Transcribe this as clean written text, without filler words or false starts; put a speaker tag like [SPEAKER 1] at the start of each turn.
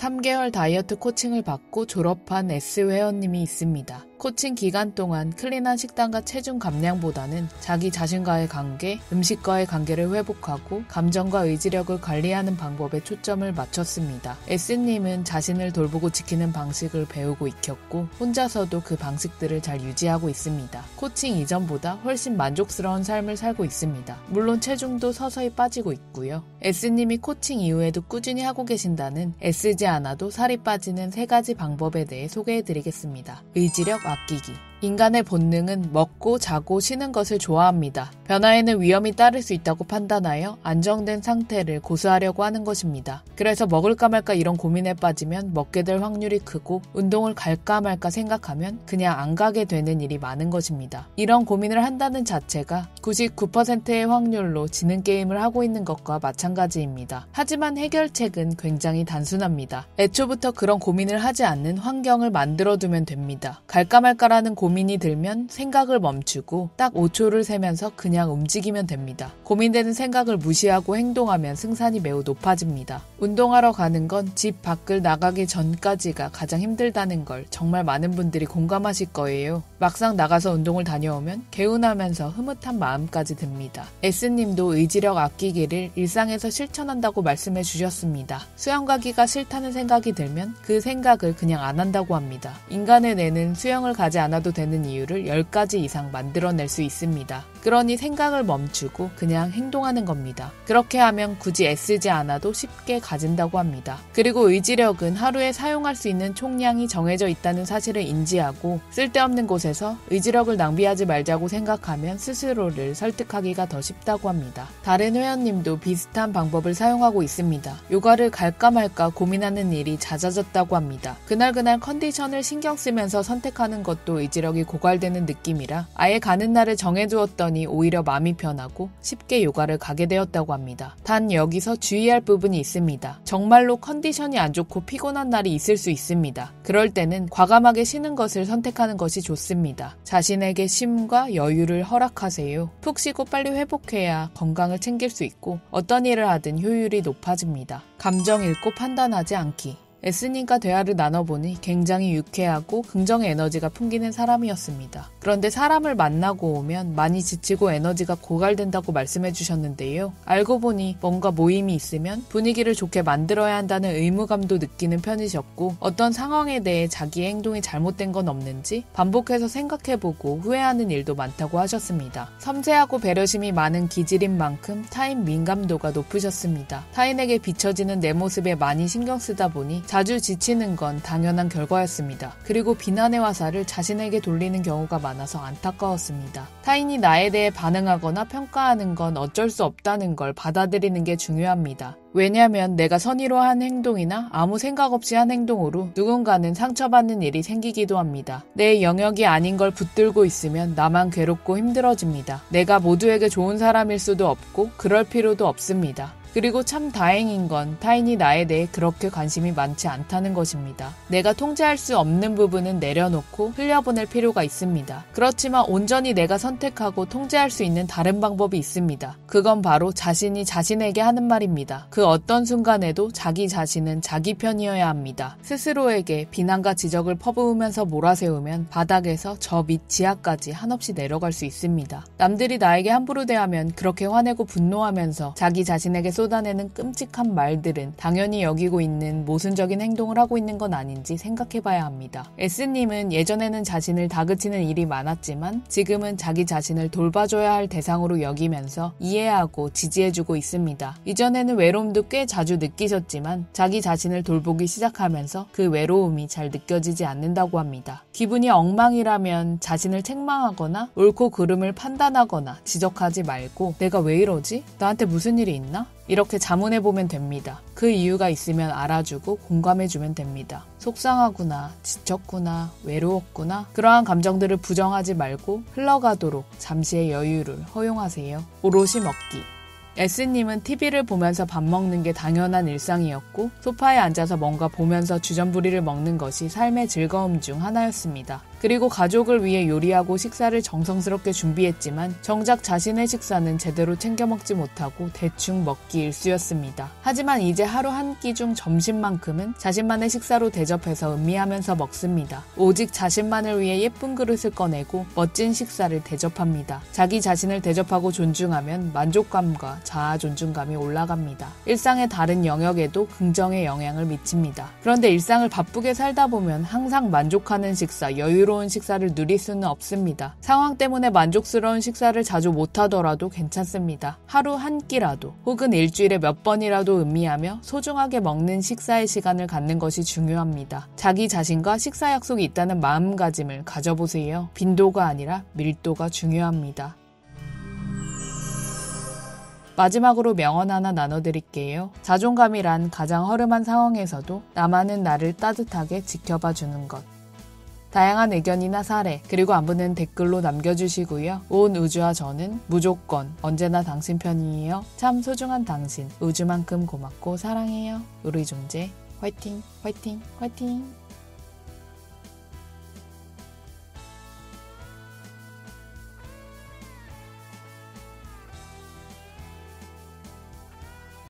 [SPEAKER 1] 3개월 다이어트 코칭을 받고 졸업한 S 회원님이 있습니다. 코칭 기간 동안 클린한 식단과 체중 감량보다는 자기 자신과의 관계, 음식과의 관계를 회복하고 감정과 의지력을 관리하는 방법에 초점을 맞췄습니다. S님은 자신을 돌보고 지키는 방식을 배우고 익혔고 혼자서도 그 방식들을 잘 유지하고 있습니다. 코칭 이전보다 훨씬 만족스러운 삶을 살고 있습니다. 물론 체중도 서서히 빠지고 있고요. S님이 코칭 이후에도 꾸준히 하고 계신다는 애쓰지 않아도 살이 빠지는 3가지 방법에 대해 소개해드리겠습니다. 의지력 아끼기. 인간의 본능은 먹고 자고 쉬는 것을 좋아합니다. 변화에는 위험이 따를 수 있다고 판단하여 안정된 상태를 고수하려고 하는 것입니다. 그래서 먹을까 말까 이런 고민에 빠지면 먹게 될 확률이 크고 운동을 갈까 말까 생각하면 그냥 안 가게 되는 일이 많은 것입니다. 이런 고민을 한다는 자체가 99%의 확률로 지는 게임을 하고 있는 것과 마찬가지입니다. 하지만 해결책은 굉장히 단순합니다. 애초부터 그런 고민을 하지 않는 환경을 만들어두면 됩니다. 갈까 말까라는 고민이 들면 생각을 멈추고 딱 5초를 세면서 그냥 움직이면 됩니다. 고민되는 생각을 무시하고 행동하면 승산이 매우 높아집니다. 운동하러 가는 건 집 밖을 나가기 전까지가 가장 힘들다는 걸 정말 많은 분들이 공감하실 거예요. 막상 나가서 운동을 다녀오면 개운하면서 흐뭇한 마음까지 듭니다. S님도 의지력 아끼기를 일상에서 실천한다고 말씀해 주셨습니다. 수영 가기가 싫다는 생각이 들면 그 생각을 그냥 안 한다고 합니다. 인간의 뇌는 수영을 가지 않아도 되는 이유를 10가지 이상 만들어낼 수 있습니다. 그러니 생각을 멈추고 그냥 행동하는 겁니다. 그렇게 하면 굳이 애쓰지 않아도 쉽게 가진다고 합니다. 그리고 의지력은 하루에 사용할 수 있는 총량이 정해져 있다는 사실을 인지하고 쓸데없는 곳에서 의지력을 낭비하지 말자고 생각하면 스스로를 설득하기가 더 쉽다고 합니다. 다른 회원님도 비슷한 방법을 사용하고 있습니다. 요가를 갈까 말까 고민하는 일이 잦아졌다고 합니다. 그날그날 컨디션을 신경 쓰면서 선택하는 것도 의지력이 고갈되는 느낌이라 아예 가는 날을 정해두었더니 오히려 마음이 편하고 쉽게 요가를 가게 되었다고 합니다. 단 여기서 주의할 부분이 있습니다. 정말로 컨디션이 안 좋고 피곤한 날이 있을 수 있습니다. 그럴 때는 과감하게 쉬는 것을 선택하는 것이 좋습니다. 자신에게 쉼과 여유를 허락하세요. 푹 쉬고 빨리 회복해야 건강을 챙길 수 있고 어떤 일을 하든 효율이 높아집니다. 감정 읽고 판단하지 않기. S님과 대화를 나눠보니 굉장히 유쾌하고 긍정의 에너지가 풍기는 사람이었습니다. 그런데 사람을 만나고 오면 많이 지치고 에너지가 고갈된다고 말씀해 주셨는데요. 알고 보니 뭔가 모임이 있으면 분위기를 좋게 만들어야 한다는 의무감도 느끼는 편이셨고 어떤 상황에 대해 자기의 행동이 잘못된 건 없는지 반복해서 생각해보고 후회하는 일도 많다고 하셨습니다. 섬세하고 배려심이 많은 기질인 만큼 타인 민감도가 높으셨습니다. 타인에게 비춰지는 내 모습에 많이 신경 쓰다 보니 자주 지치는 건 당연한 결과였습니다. 그리고 비난의 화살을 자신에게 돌리는 경우가 많아서 안타까웠습니다. 타인이 나에 대해 반응하거나 평가하는 건 어쩔 수 없다는 걸 받아들이는 게 중요합니다. 왜냐면 내가 선의로 한 행동이나 아무 생각 없이 한 행동으로 누군가는 상처받는 일이 생기기도 합니다. 내 영역이 아닌 걸 붙들고 있으면 나만 괴롭고 힘들어집니다. 내가 모두에게 좋은 사람일 수도 없고 그럴 필요도 없습니다. 그리고 참 다행인 건 타인이 나에 대해 그렇게 관심이 많지 않다는 것입니다. 내가 통제할 수 없는 부분은 내려놓고 흘려보낼 필요가 있습니다. 그렇지만 온전히 내가 선택하고 통제할 수 있는 다른 방법이 있습니다. 그건 바로 자신이 자신에게 하는 말입니다. 그 어떤 순간에도 자기 자신은 자기 편이어야 합니다. 스스로에게 비난과 지적을 퍼부으면서 몰아세우면 바닥에서 저 밑 지하까지 한없이 내려갈 수 있습니다. 남들이 나에게 함부로 대하면 그렇게 화내고 분노하면서 자기 자신에게 쏟아내는 끔찍한 말들은 당연히 여기고 있는 모순적인 행동을 하고 있는 건 아닌지 생각해봐야 합니다. S님은 예전에는 자신을 다그치는 일이 많았지만 지금은 자기 자신을 돌봐줘야 할 대상으로 여기면서 이해하고 지지해주고 있습니다. 이전에는 외로움도 꽤 자주 느끼셨지만 자기 자신을 돌보기 시작하면서 그 외로움이 잘 느껴지지 않는다고 합니다. 기분이 엉망이라면 자신을 책망하거나 옳고 그름을 판단하거나 지적하지 말고 내가 왜 이러지? 나한테 무슨 일이 있나? 이렇게 자문해보면 됩니다. 그 이유가 있으면 알아주고 공감해주면 됩니다. 속상하구나, 지쳤구나, 외로웠구나 그러한 감정들을 부정하지 말고 흘러가도록 잠시의 여유를 허용하세요. 오롯이 먹기. S님은 TV를 보면서 밥 먹는 게 당연한 일상이었고 소파에 앉아서 뭔가 보면서 주전부리를 먹는 것이 삶의 즐거움 중 하나였습니다. 그리고 가족을 위해 요리하고 식사를 정성스럽게 준비했지만 정작 자신의 식사는 제대로 챙겨 먹지 못하고 대충 먹기 일쑤였습니다. 하지만 이제 하루 한 끼 중 점심만큼은 자신만의 식사로 대접해서 음미하면서 먹습니다. 오직 자신만을 위해 예쁜 그릇을 꺼내고 멋진 식사를 대접합니다. 자기 자신을 대접하고 존중하면 만족감과 자아 존중감이 올라갑니다. 일상의 다른 영역에도 긍정의 영향을 미칩니다. 그런데 일상을 바쁘게 살다 보면 항상 만족하는 식사, 여유로운 식사를 누릴 수는 없습니다. 상황 때문에 만족스러운 식사를 자주 못하더라도 괜찮습니다. 하루 한 끼라도 혹은 일주일에 몇 번이라도 음미하며 소중하게 먹는 식사의 시간을 갖는 것이 중요합니다. 자기 자신과 식사 약속이 있다는 마음가짐을 가져보세요. 빈도가 아니라 밀도가 중요합니다. 마지막으로 명언 하나 나눠드릴게요. 자존감이란 가장 허름한 상황에서도 나만은 나를 따뜻하게 지켜봐 주는 것. 다양한 의견이나 사례, 그리고 안부는 댓글로 남겨주시고요. 온 우주와 저는 무조건 언제나 당신 편이에요. 참 소중한 당신, 우주만큼 고맙고 사랑해요. 우리 존재 화이팅, 화이팅, 화이팅!